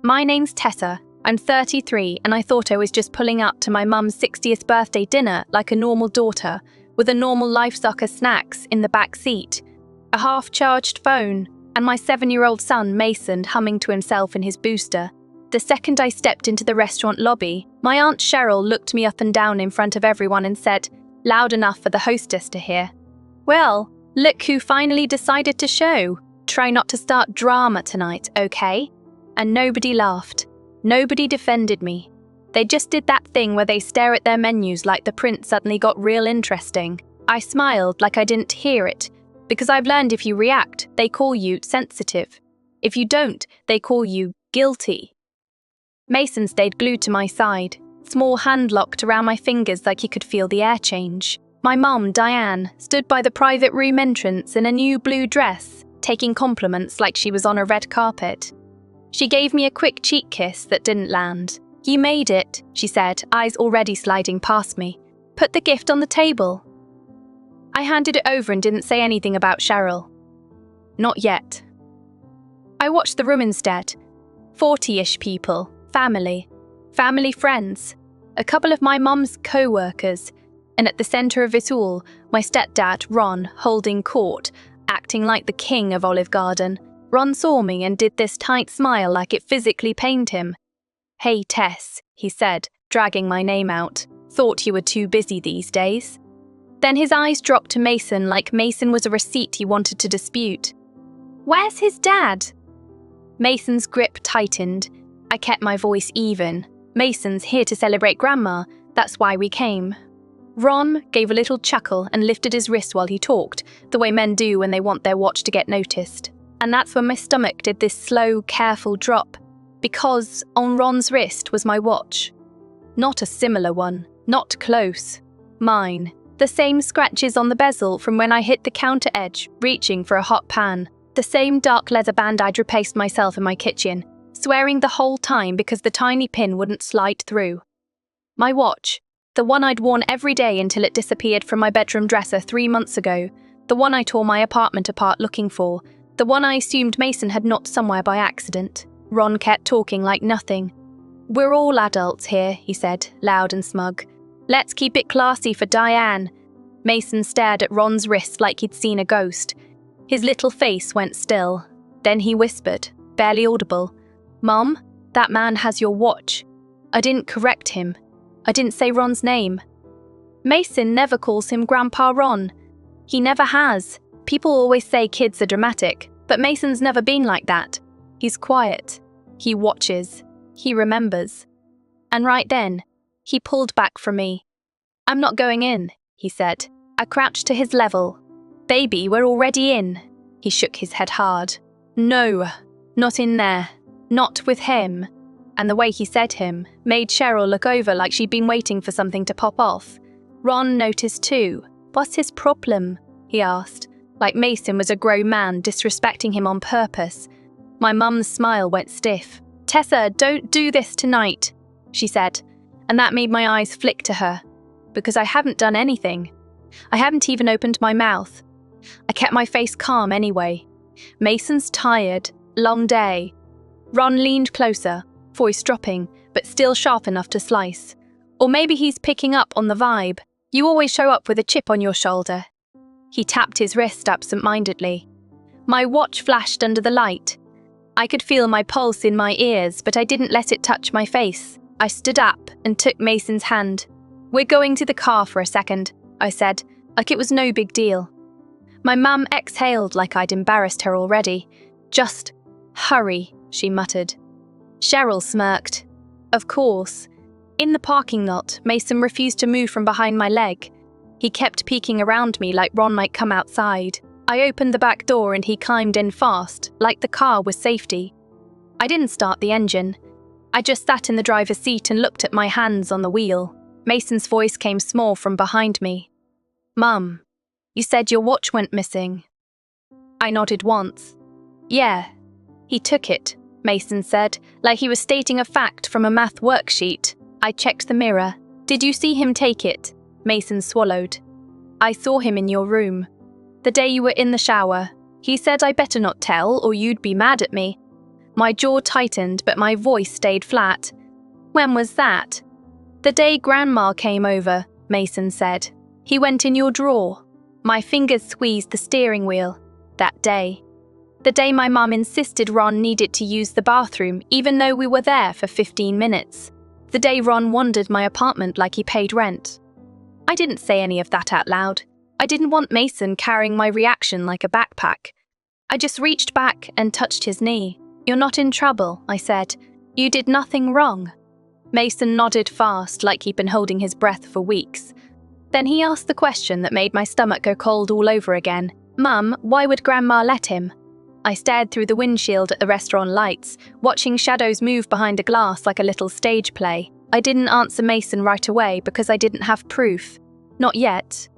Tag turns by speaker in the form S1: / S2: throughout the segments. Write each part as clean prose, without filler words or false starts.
S1: My name's Tessa. I'm 33 and I thought I was just pulling up to my mum's 60th birthday dinner like a normal daughter, with a normal Life Sucker snacks in the back seat, a half-charged phone, and my 7-year-old son Mason humming to himself in his booster. The second I stepped into the restaurant lobby, my Aunt Cheryl looked me up and down in front of everyone and said, loud enough for the hostess to hear, "Well, look who finally decided to show. Try not to start drama tonight, okay?" And nobody laughed. Nobody defended me. They just did that thing where they stare at their menus like the print suddenly got real interesting. I smiled like I didn't hear it, because I've learned if you react, they call you sensitive. If you don't, they call you guilty. Mason stayed glued to my side, small hand locked around my fingers like he could feel the air change. My mum, Diane, stood by the private room entrance in a new blue dress, taking compliments like she was on a red carpet. She gave me a quick cheek kiss that didn't land. "You made it," she said, eyes already sliding past me. "Put the gift on the table." I handed it over and didn't say anything about Cheryl. Not yet. I watched the room instead. 40-ish people, family friends, a couple of my mum's co-workers, and at the centre of it all, my stepdad, Ron, holding court, acting like the king of Olive Garden. Ron saw me and did this tight smile like it physically pained him. "Hey, Tess," he said, dragging my name out. "Thought you were too busy these days." Then his eyes dropped to Mason like Mason was a receipt he wanted to dispute. "Where's his dad?" Mason's grip tightened. I kept my voice even. "Mason's here to celebrate Grandma. That's why we came." Ron gave a little chuckle and lifted his wrist while he talked, the way men do when they want their watch to get noticed. And that's when my stomach did this slow, careful drop, because on Ron's wrist was my watch. Not a similar one, not close. Mine. The same scratches on the bezel from when I hit the counter edge, reaching for a hot pan. The same dark leather band I'd replaced myself in my kitchen, swearing the whole time because the tiny pin wouldn't slide through. My watch. The one I'd worn every day until it disappeared from my bedroom dresser 3 months ago. The one I tore my apartment apart looking for. The one I assumed Mason had knocked somewhere by accident. Ron kept talking like nothing. "We're all adults here," he said, loud and smug. "Let's keep it classy for Diane." Mason stared at Ron's wrist like he'd seen a ghost. His little face went still. Then he whispered, barely audible, "Mum, that man has your watch." I didn't correct him. I didn't say Ron's name. Mason never calls him Grandpa Ron. He never has. People always say kids are dramatic, but Mason's never been like that. He's quiet. He watches. He remembers. And right then, he pulled back from me. "I'm not going in," he said. I crouched to his level. "Baby, we're already in." He shook his head hard. "No, not in there. Not with him." And the way he said him made Cheryl look over like she'd been waiting for something to pop off. Ron noticed too. "What's his problem?" he asked, like Mason was a grown man disrespecting him on purpose. My mum's smile went stiff. "Tessa, don't do this tonight," she said, and that made my eyes flick to her, because I hadn't done anything. I hadn't even opened my mouth. I kept my face calm anyway. Mason's tired, long day. Ron leaned closer, voice dropping, but still sharp enough to slice. Or maybe he's picking up on the vibe. "You always show up with a chip on your shoulder." He tapped his wrist absent-mindedly. My watch flashed under the light. I could feel my pulse in my ears, but I didn't let it touch my face. I stood up and took Mason's hand. "We're going to the car for a second," I said, like it was no big deal. My mum exhaled like I'd embarrassed her already. "Just hurry," she muttered. Cheryl smirked. Of course. In the parking lot, Mason refused to move from behind my leg. He kept peeking around me like Ron might come outside. I opened the back door and he climbed in fast, like the car was safety. I didn't start the engine. I just sat in the driver's seat and looked at my hands on the wheel. Mason's voice came small from behind me. "Mum, you said your watch went missing." I nodded once. "Yeah." "He took it," Mason said, like he was stating a fact from a math worksheet. I checked the mirror. "Did you see him take it?" Mason swallowed. "I saw him in your room. The day you were in the shower. He said I better not tell or you'd be mad at me." My jaw tightened, but my voice stayed flat. When was that? The day Grandma came over, Mason said. He went in your drawer. My fingers squeezed the steering wheel. That day. The day my mum insisted Ron needed to use the bathroom, even though we were there for 15 minutes. The day Ron wandered my apartment like he paid rent. I didn't say any of that out loud. I didn't want Mason carrying my reaction like a backpack. I just reached back and touched his knee. You're not in trouble, I said. You did nothing wrong. Mason nodded fast, like he'd been holding his breath for weeks. Then he asked the question that made my stomach go cold all over again. Mum, why would Grandma let him? I stared through the windshield at the restaurant lights, watching shadows move behind a glass like a little stage play. I didn't answer Mason right away because I didn't have proof. Not yet.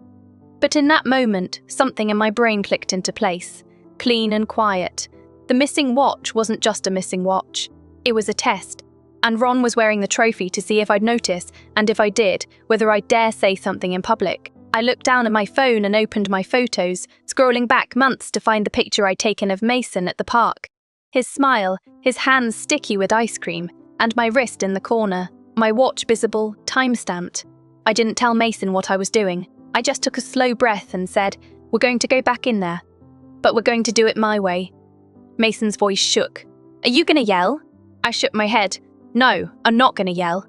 S1: But in that moment, something in my brain clicked into place. Clean and quiet. The missing watch wasn't just a missing watch. It was a test. And Ron was wearing the trophy to see if I'd notice, and if I did, whether I'd dare say something in public. I looked down at my phone and opened my photos, scrolling back months to find the picture I'd taken of Mason at the park. His smile, his hands sticky with ice cream, and my wrist in the corner. My watch visible, time-stamped. I didn't tell Mason what I was doing. I just took a slow breath and said, we're going to go back in there. But we're going to do it my way. Mason's voice shook. Are you going to yell? I shook my head. No, I'm not going to yell.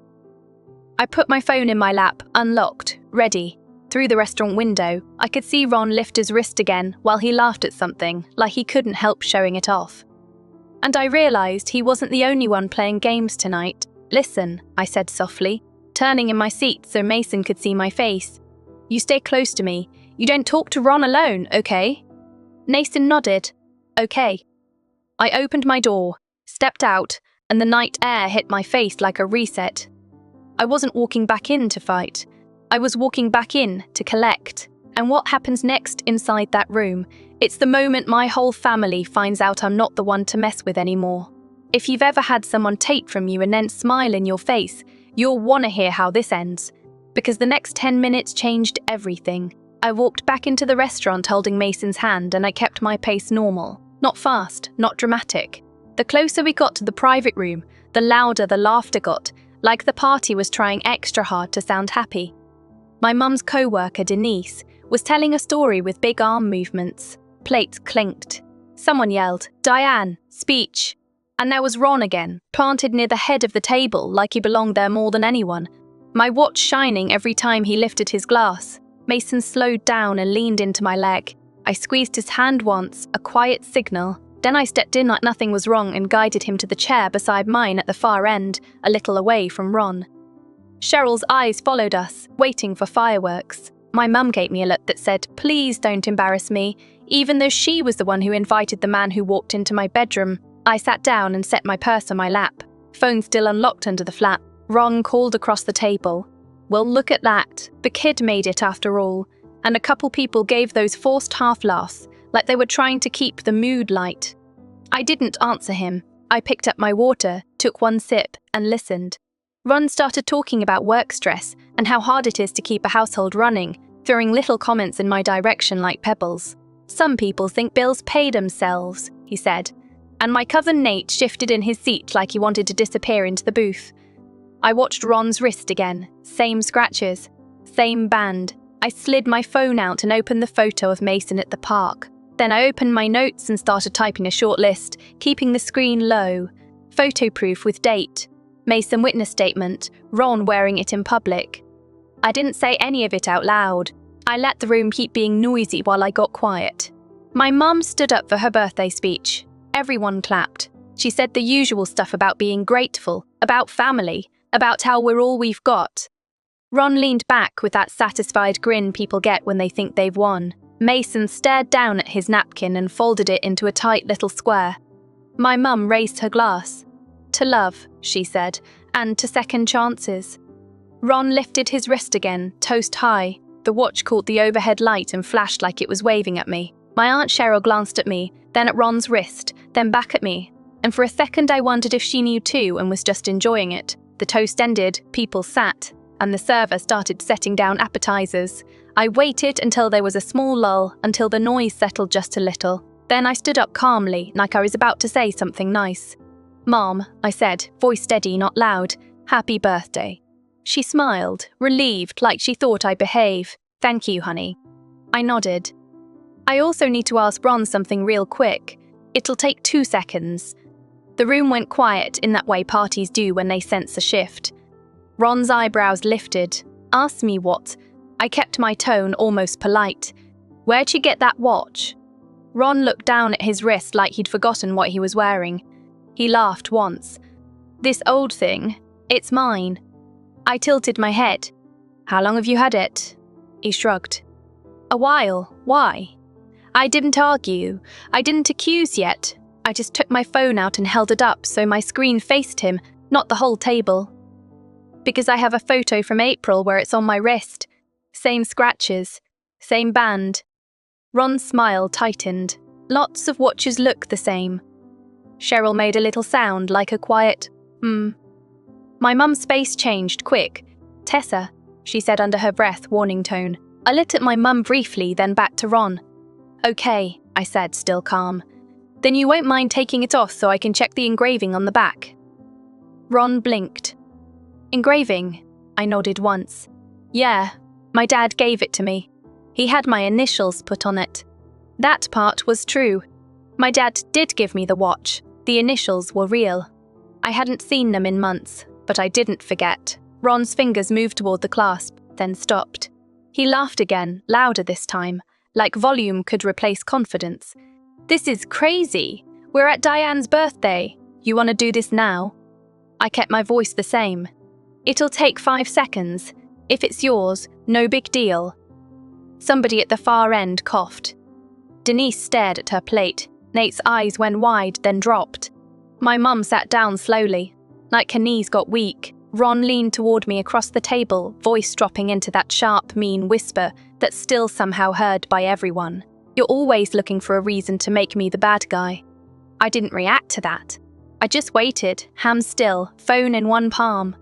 S1: I put my phone in my lap, unlocked, ready. Through the restaurant window, I could see Ron lift his wrist again while he laughed at something, like he couldn't help showing it off. And I realized he wasn't the only one playing games tonight. Listen, I said softly, turning in my seat so Mason could see my face. You stay close to me. You don't talk to Ron alone, okay? Mason nodded. Okay. I opened my door, stepped out, and the night air hit my face like a reset. I wasn't walking back in to fight. I was walking back in to collect. And what happens next inside that room? It's the moment my whole family finds out I'm not the one to mess with anymore. If you've ever had someone take from you and then smile in your face, you'll want to hear how this ends. Because the next 10 minutes changed everything. I walked back into the restaurant holding Mason's hand, and I kept my pace normal. Not fast, not dramatic. The closer we got to the private room, the louder the laughter got, like the party was trying extra hard to sound happy. My mum's co-worker, Denise, was telling a story with big arm movements. Plates clinked. Someone yelled, Diane, speech. And there was Ron again, planted near the head of the table like he belonged there more than anyone. My watch shining every time he lifted his glass. Mason slowed down and leaned into my leg. I squeezed his hand once, a quiet signal. Then I stepped in like nothing was wrong and guided him to the chair beside mine at the far end, a little away from Ron. Cheryl's eyes followed us, waiting for fireworks. My mum gave me a look that said, please don't embarrass me, even though she was the one who invited the man who walked into my bedroom. I sat down and set my purse on my lap, phone still unlocked under the flap. Ron called across the table. Well, look at that. The kid made it after all. And a couple people gave those forced half-laughs, like they were trying to keep the mood light. I didn't answer him. I picked up my water, took one sip, and listened. Ron started talking about work stress and how hard it is to keep a household running, throwing little comments in my direction like pebbles. Some people think bills pay themselves, he said. And my cousin Nate shifted in his seat like he wanted to disappear into the booth. I watched Ron's wrist again. Same scratches. Same band. I slid my phone out and opened the photo of Mason at the park. Then I opened my notes and started typing a short list, keeping the screen low. Photo proof with date. Mason witness statement. Ron wearing it in public. I didn't say any of it out loud. I let the room keep being noisy while I got quiet. My mum stood up for her birthday speech. Everyone clapped. She said the usual stuff about being grateful, about family, about how we're all we've got. Ron leaned back with that satisfied grin people get when they think they've won. Mason stared down at his napkin and folded it into a tight little square. My mum raised her glass. To love, she said, and to second chances. Ron lifted his wrist again, toast high. The watch caught the overhead light and flashed like it was waving at me. My Aunt Cheryl glanced at me, then at Ron's wrist, then back at me. And for a second I wondered if she knew too and was just enjoying it. The toast ended, people sat, and the server started setting down appetizers. I waited until there was a small lull, until the noise settled just a little. Then I stood up calmly, like I was about to say something nice. "Mom," I said, voice steady, not loud. "Happy birthday." She smiled, relieved, like she thought I'd behave. "Thank you, honey." I nodded. "I also need to ask Ron something real quick. It'll take 2 seconds." The room went quiet in that way parties do when they sense a shift. Ron's eyebrows lifted. "Ask me what?" I kept my tone almost polite. "Where'd you get that watch?" Ron looked down at his wrist like he'd forgotten what he was wearing. He laughed once. "This old thing, it's mine." I tilted my head. "How long have you had it?" He shrugged. "A while. Why?" I didn't argue. I didn't accuse yet. I just took my phone out and held it up so my screen faced him, not the whole table. "Because I have a photo from April where it's on my wrist. Same scratches. Same band." Ron's smile tightened. "Lots of watches look the same." Cheryl made a little sound like a quiet, My mum's face changed quick. "Tessa," she said under her breath, warning tone. I looked at my mum briefly, then back to Ron. "Okay," I said, still calm. "Then you won't mind taking it off so I can check the engraving on the back?" Ron blinked. "Engraving?" I nodded once. "Yeah, my dad gave it to me. He had my initials put on it." That part was true. My dad did give me the watch. The initials were real. I hadn't seen them in months, but I didn't forget. Ron's fingers moved toward the clasp, then stopped. He laughed again, louder this time, like volume could replace confidence. "This is crazy. We're at Diane's birthday. You want to do this now?" I kept my voice the same. "It'll take 5 seconds. If it's yours, no big deal." Somebody at the far end coughed. Denise stared at her plate. Nate's eyes went wide, then dropped. My mum sat down slowly, like her knees got weak. Ron leaned toward me across the table, voice dropping into that sharp, mean whisper that's still somehow heard by everyone. "You're always looking for a reason to make me the bad guy." I didn't react to that. I just waited, ham still, phone in one palm.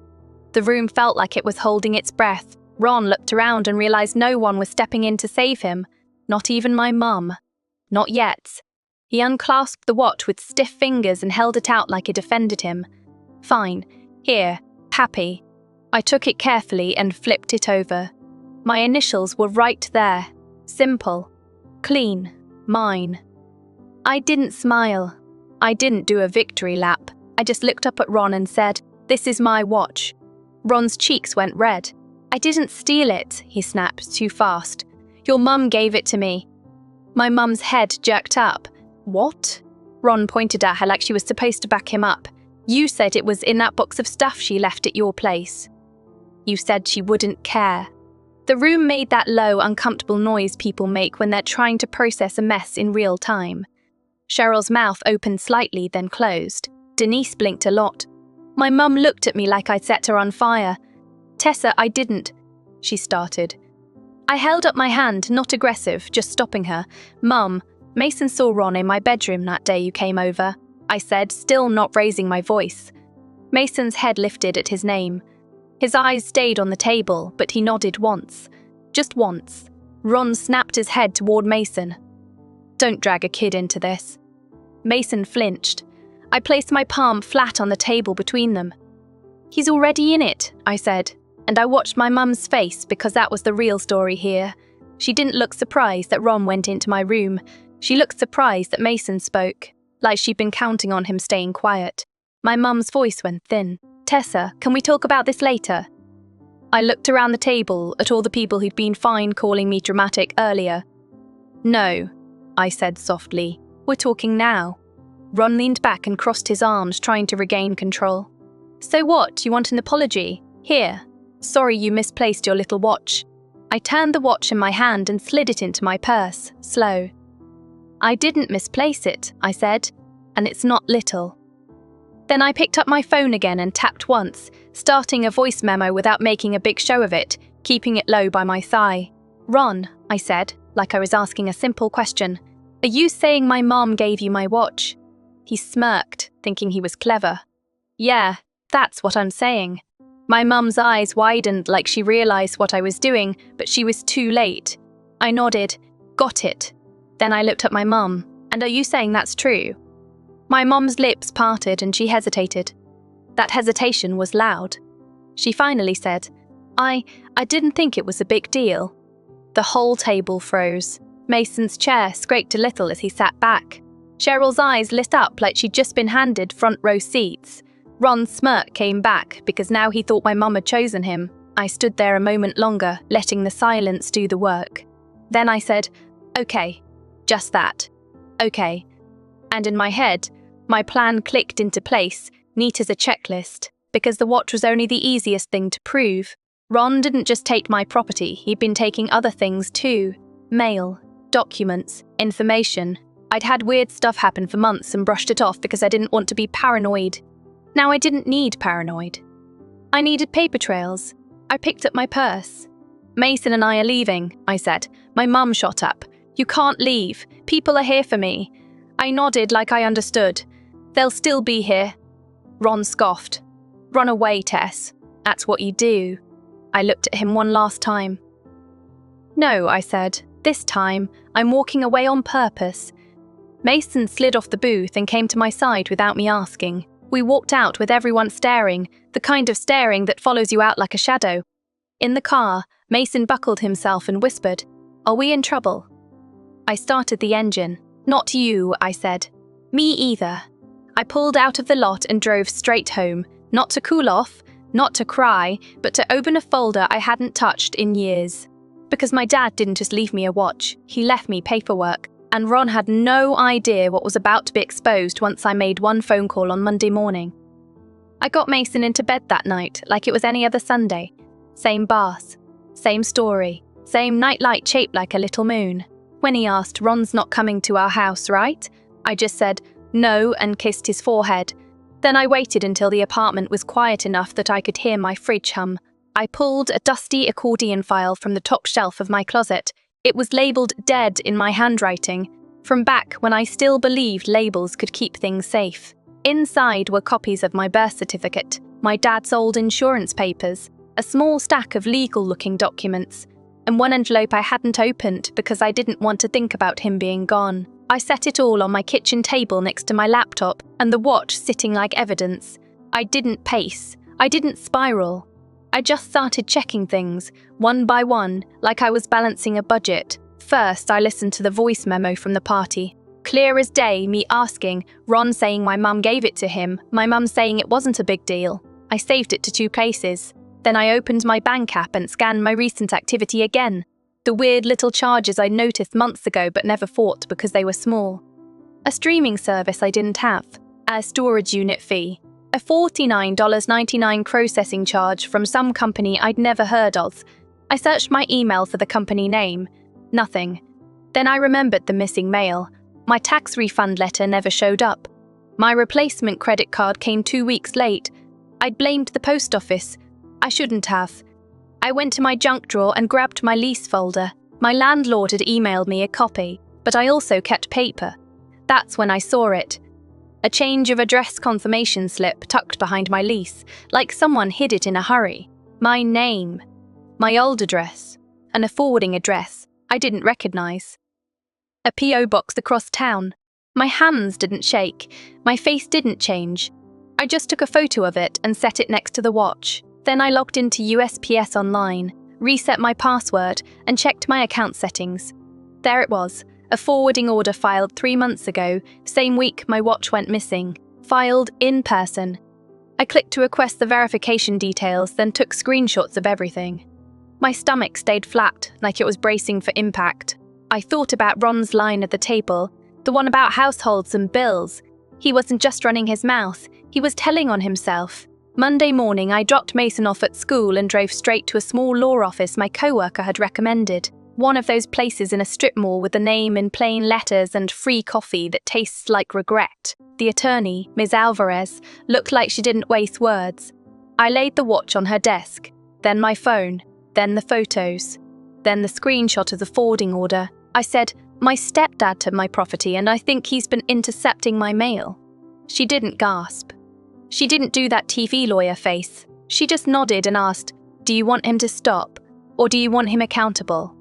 S1: The room felt like it was holding its breath. Ron looked around and realized no one was stepping in to save him. Not even my mum. Not yet. He unclasped the watch with stiff fingers and held it out like it offended him. "Fine. Here. Happy." I took it carefully and flipped it over. My initials were right there. Simple. Clean. Mine. I didn't smile. I didn't do a victory lap. I just looked up at Ron and said, "This is my watch." Ron's cheeks went red. "I didn't steal it," he snapped too fast. "Your mum gave it to me." My mum's head jerked up. "What?" Ron pointed at her like she was supposed to back him up. "You said it was in that box of stuff she left at your place." "You said she wouldn't care." The room made that low, uncomfortable noise people make when they're trying to process a mess in real time. Cheryl's mouth opened slightly, then closed. Denise blinked a lot. My mum looked at me like I'd set her on fire. "Tessa, I didn't," she started. I held up my hand, not aggressive, just stopping her. "Mum, Mason saw Ron in my bedroom that day you came over," I said, still not raising my voice. Mason's head lifted at his name. His eyes stayed on the table, but he nodded once. Just once. Ron snapped his head toward Mason. "Don't drag a kid into this." Mason flinched. I placed my palm flat on the table between them. "He's already in it," I said, and I watched my mum's face because that was the real story here. She didn't look surprised that Ron went into my room. She looked surprised that Mason spoke, like she'd been counting on him staying quiet. My mum's voice went thin. "Tessa, can we talk about this later?" I looked around the table at all the people who'd been fine calling me dramatic earlier. "No," I said softly. "We're talking now." Ron leaned back and crossed his arms, trying to regain control. "So what? You want an apology? Here. Sorry you misplaced your little watch." I turned the watch in my hand and slid it into my purse, slow. "I didn't misplace it," I said, "and it's not little." Then I picked up my phone again and tapped once, starting a voice memo without making a big show of it, keeping it low by my thigh. "Ron," I said, like I was asking a simple question, "are you saying my mom gave you my watch?" He smirked, thinking he was clever. "Yeah, that's what I'm saying." My mum's eyes widened like she realized what I was doing, but she was too late. I nodded, "Got it." Then I looked at my mum. "And are you saying that's true?" My mom's lips parted and she hesitated. That hesitation was loud. She finally said, I didn't think it was a big deal. The whole table froze. Mason's chair scraped a little as he sat back. Cheryl's eyes lit up like she'd just been handed front row seats. Ron's smirk came back because now he thought my mum had chosen him. I stood there a moment longer, letting the silence do the work. Then I said, okay, just that. Okay. And in my head, my plan clicked into place, neat as a checklist, because the watch was only the easiest thing to prove. Ron didn't just take my property, he'd been taking other things too. Mail, documents, information. I'd had weird stuff happen for months and brushed it off because I didn't want to be paranoid. Now I didn't need paranoid. I needed paper trails. I picked up my purse. Mason and I are leaving, I said. My mum shot up. You can't leave. People are here for me. I nodded like I understood. They'll still be here. Ron scoffed. Run away, Tess. That's what you do. I looked at him one last time. No, I said. This time, I'm walking away on purpose. Mason slid off the booth and came to my side without me asking. We walked out with everyone staring, the kind of staring that follows you out like a shadow. In the car, Mason buckled himself and whispered, Are we in trouble? I started the engine. Not you, I said. Me either. I pulled out of the lot and drove straight home, not to cool off, not to cry, but to open a folder I hadn't touched in years. Because my dad didn't just leave me a watch, he left me paperwork, and Ron had no idea what was about to be exposed once I made one phone call on Monday morning. I got Mason into bed that night like it was any other Sunday. Same bath, same story, same nightlight shaped like a little moon. When he asked, Ron's not coming to our house, right? I just said, no, and kissed his forehead. Then I waited until the apartment was quiet enough that I could hear my fridge hum. I pulled a dusty accordion file from the top shelf of my closet. It was labelled dead in my handwriting, from back when I still believed labels could keep things safe. Inside were copies of my birth certificate, my dad's old insurance papers, a small stack of legal-looking documents, and one envelope I hadn't opened because I didn't want to think about him being gone. I set it all on my kitchen table next to my laptop and the watch sitting like evidence. I didn't pace. I didn't spiral. I just started checking things, one by one, like I was balancing a budget. First, I listened to the voice memo from the party. Clear as day, me asking, Ron saying my mum gave it to him, my mum saying it wasn't a big deal. I saved it to 2 places. Then I opened my bank app and scanned my recent activity again. The weird little charges I noticed months ago but never fought because they were small. A streaming service I didn't have. A storage unit fee. A $49.99 processing charge from some company I'd never heard of. I searched my email for the company name. Nothing. Then I remembered the missing mail. My tax refund letter never showed up. My replacement credit card came 2 weeks late. I'd blamed the post office. I shouldn't have. I went to my junk drawer and grabbed my lease folder. My landlord had emailed me a copy, but I also kept paper. That's when I saw it. A change of address confirmation slip tucked behind my lease, like someone hid it in a hurry. My name. My old address. And a forwarding address I didn't recognize. A P.O. box across town. My hands didn't shake. My face didn't change. I just took a photo of it and set it next to the watch. Then I logged into USPS online, reset my password, and checked my account settings. There it was, a forwarding order filed 3 months ago, same week my watch went missing. Filed in person. I clicked to request the verification details, then took screenshots of everything. My stomach stayed flat, like it was bracing for impact. I thought about Ron's line at the table, the one about households and bills. He wasn't just running his mouth, he was telling on himself. Monday morning, I dropped Mason off at school and drove straight to a small law office my coworker had recommended. One of those places in a strip mall with the name in plain letters and free coffee that tastes like regret. The attorney, Ms. Alvarez, looked like she didn't waste words. I laid the watch on her desk, then my phone, then the photos, then the screenshot of the forwarding order. I said, my stepdad took my property and I think he's been intercepting my mail. She didn't gasp. She didn't do that TV lawyer face. She just nodded and asked, do you want him to stop, or do you want him accountable?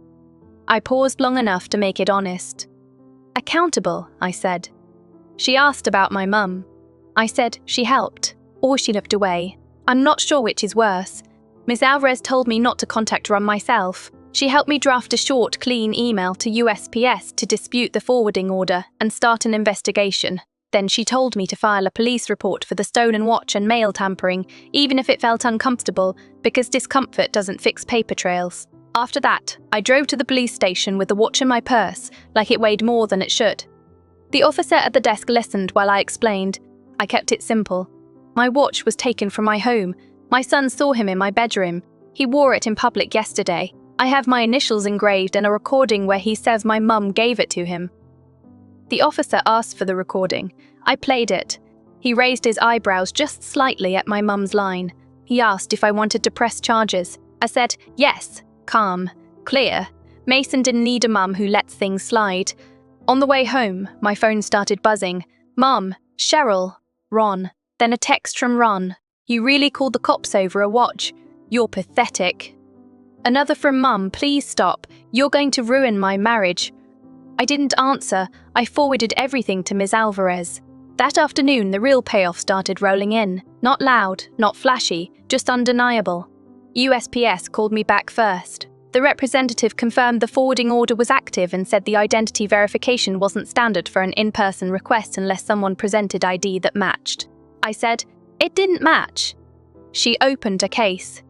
S1: I paused long enough to make it honest. Accountable, I said. She asked about my mum. I said she helped, or she looked away. I'm not sure which is worse. Ms. Alvarez told me not to contact Ron myself. She helped me draft a short, clean email to USPS to dispute the forwarding order and start an investigation. Then she told me to file a police report for the stolen watch and mail tampering, even if it felt uncomfortable, because discomfort doesn't fix paper trails. After that, I drove to the police station with the watch in my purse, like it weighed more than it should. The officer at the desk listened while I explained. I kept it simple. My watch was taken from my home. My son saw him in my bedroom. He wore it in public yesterday. I have my initials engraved and a recording where he says my mum gave it to him. The officer asked for the recording. I played it. He raised his eyebrows just slightly at my mum's line. He asked if I wanted to press charges. I said, yes, calm, clear. Mason didn't need a mum who lets things slide. On the way home, my phone started buzzing. Mum, Cheryl, Ron. Then a text from Ron. You really called the cops over a watch. You're pathetic. Another from Mum, please stop. You're going to ruin my marriage. I didn't answer. I forwarded everything to Ms. Alvarez. That afternoon, the real payoff started rolling in. Not loud, not flashy, just undeniable. USPS called me back first. The representative confirmed the forwarding order was active and said the identity verification wasn't standard for an in-person request unless someone presented ID that matched. I said, it didn't match. She opened a case.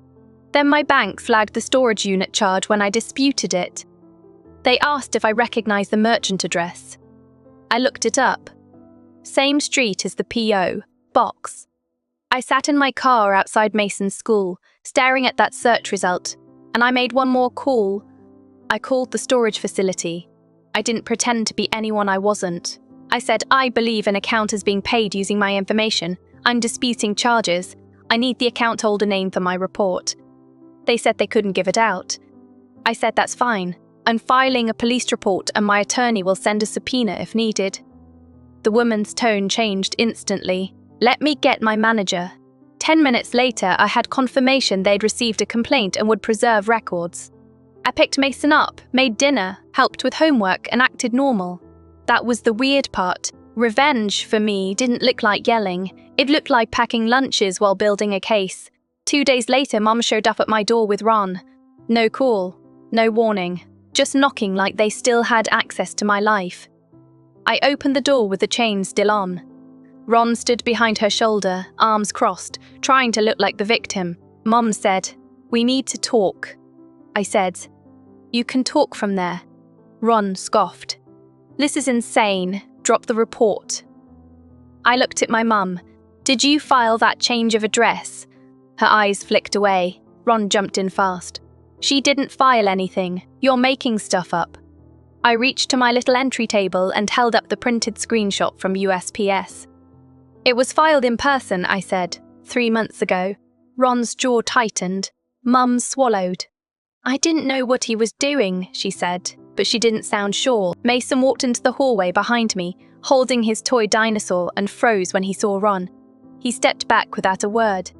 S1: Then my bank flagged the storage unit charge when I disputed it. They asked if I recognized the merchant address. I looked it up. Same street as the PO, box. I sat in my car outside Mason's school, staring at that search result, and I made one more call. I called the storage facility. I didn't pretend to be anyone I wasn't. I said, I believe an account is being paid using my information. I'm disputing charges. I need the account holder name for my report. They said they couldn't give it out. I said that's fine. I'm filing a police report and my attorney will send a subpoena if needed. The woman's tone changed instantly. Let me get my manager. 10 minutes later, I had confirmation they'd received a complaint and would preserve records. I picked Mason up, made dinner, helped with homework, and acted normal. That was the weird part. Revenge, for me, didn't look like yelling. It looked like packing lunches while building a case. 2 days later, Mum showed up at my door with Ron. No call, no warning, just knocking like they still had access to my life. I opened the door with the chain still on. Ron stood behind her shoulder, arms crossed, trying to look like the victim. Mum said, we need to talk. I said, you can talk from there. Ron scoffed. This is insane. Drop the report. I looked at my mum. Did you file that change of address? Her eyes flicked away. Ron jumped in fast. She didn't file anything. You're making stuff up. I reached to my little entry table and held up the printed screenshot from USPS. It was filed in person, I said, 3 months ago. Ron's jaw tightened. Mum swallowed. I didn't know what he was doing, she said, but she didn't sound sure. Mason walked into the hallway behind me, holding his toy dinosaur, and froze when he saw Ron. He stepped back without a word.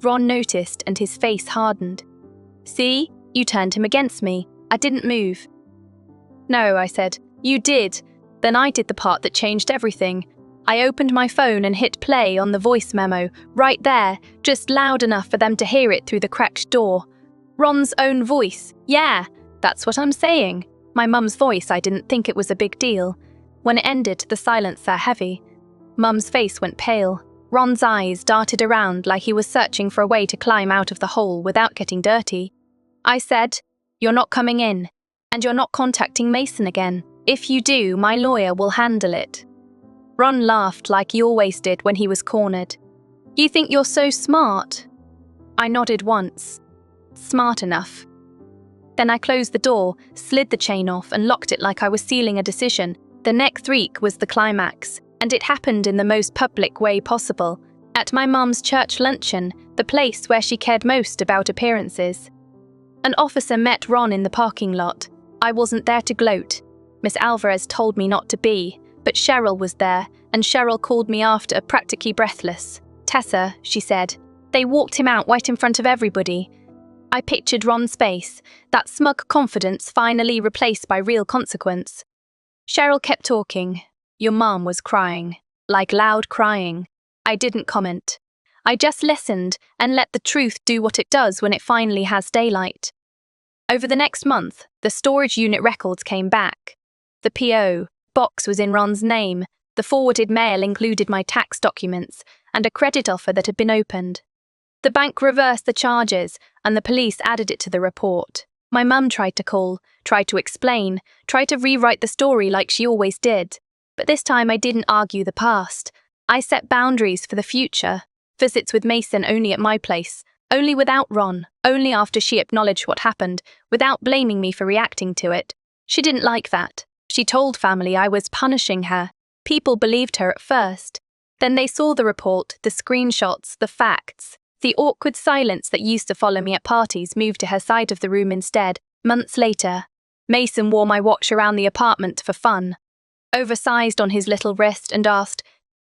S1: Ron noticed and his face hardened. See, you turned him against me. I didn't move. No, I said. You did. Then I did the part that changed everything. I opened my phone and hit play on the voice memo, right there, just loud enough for them to hear it through the cracked door. Ron's own voice. Yeah, that's what I'm saying. My mum's voice, I didn't think it was a big deal. When it ended, the silence sat heavy. Mum's face went pale. Ron's eyes darted around like he was searching for a way to climb out of the hole without getting dirty. I said, you're not coming in, and you're not contacting Mason again. If you do, my lawyer will handle it. Ron laughed like he always did when he was cornered. You think you're so smart? I nodded once. Smart enough. Then I closed the door, slid the chain off, and locked it like I was sealing a decision. The next week was the climax, and it happened in the most public way possible, at my mum's church luncheon, the place where she cared most about appearances. An officer met Ron in the parking lot. I wasn't there to gloat. Miss Alvarez told me not to be, but Cheryl was there, and Cheryl called me after, practically breathless. Tessa, she said. They walked him out right in front of everybody. I pictured Ron's face, that smug confidence finally replaced by real consequence. Cheryl kept talking. Your mom was crying. Like loud crying. I didn't comment. I just listened and let the truth do what it does when it finally has daylight. Over the next month, the storage unit records came back. The PO box was in Ron's name, the forwarded mail included my tax documents, and a credit offer that had been opened. The bank reversed the charges, and the police added it to the report. My mum tried to call, tried to explain, tried to rewrite the story like she always did. But this time I didn't argue the past. I set boundaries for the future. Visits with Mason only at my place, only without Ron, only after she acknowledged what happened, without blaming me for reacting to it. She didn't like that. She told family I was punishing her. People believed her at first. Then they saw the report, the screenshots, the facts. The awkward silence that used to follow me at parties moved to her side of the room instead. Months later, Mason wore my watch around the apartment for fun. Oversized on his little wrist and asked,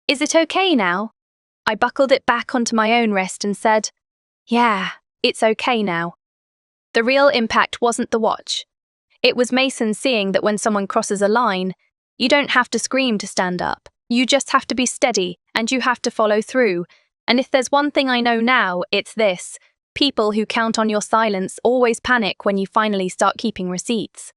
S1: "Is it okay now?" I buckled it back onto my own wrist and said, "Yeah, it's okay now." The real impact wasn't the watch. It was Mason seeing that when someone crosses a line, you don't have to scream to stand up. You just have to be steady, and you have to follow through. And if there's one thing I know now, it's this. People who count on your silence always panic when you finally start keeping receipts.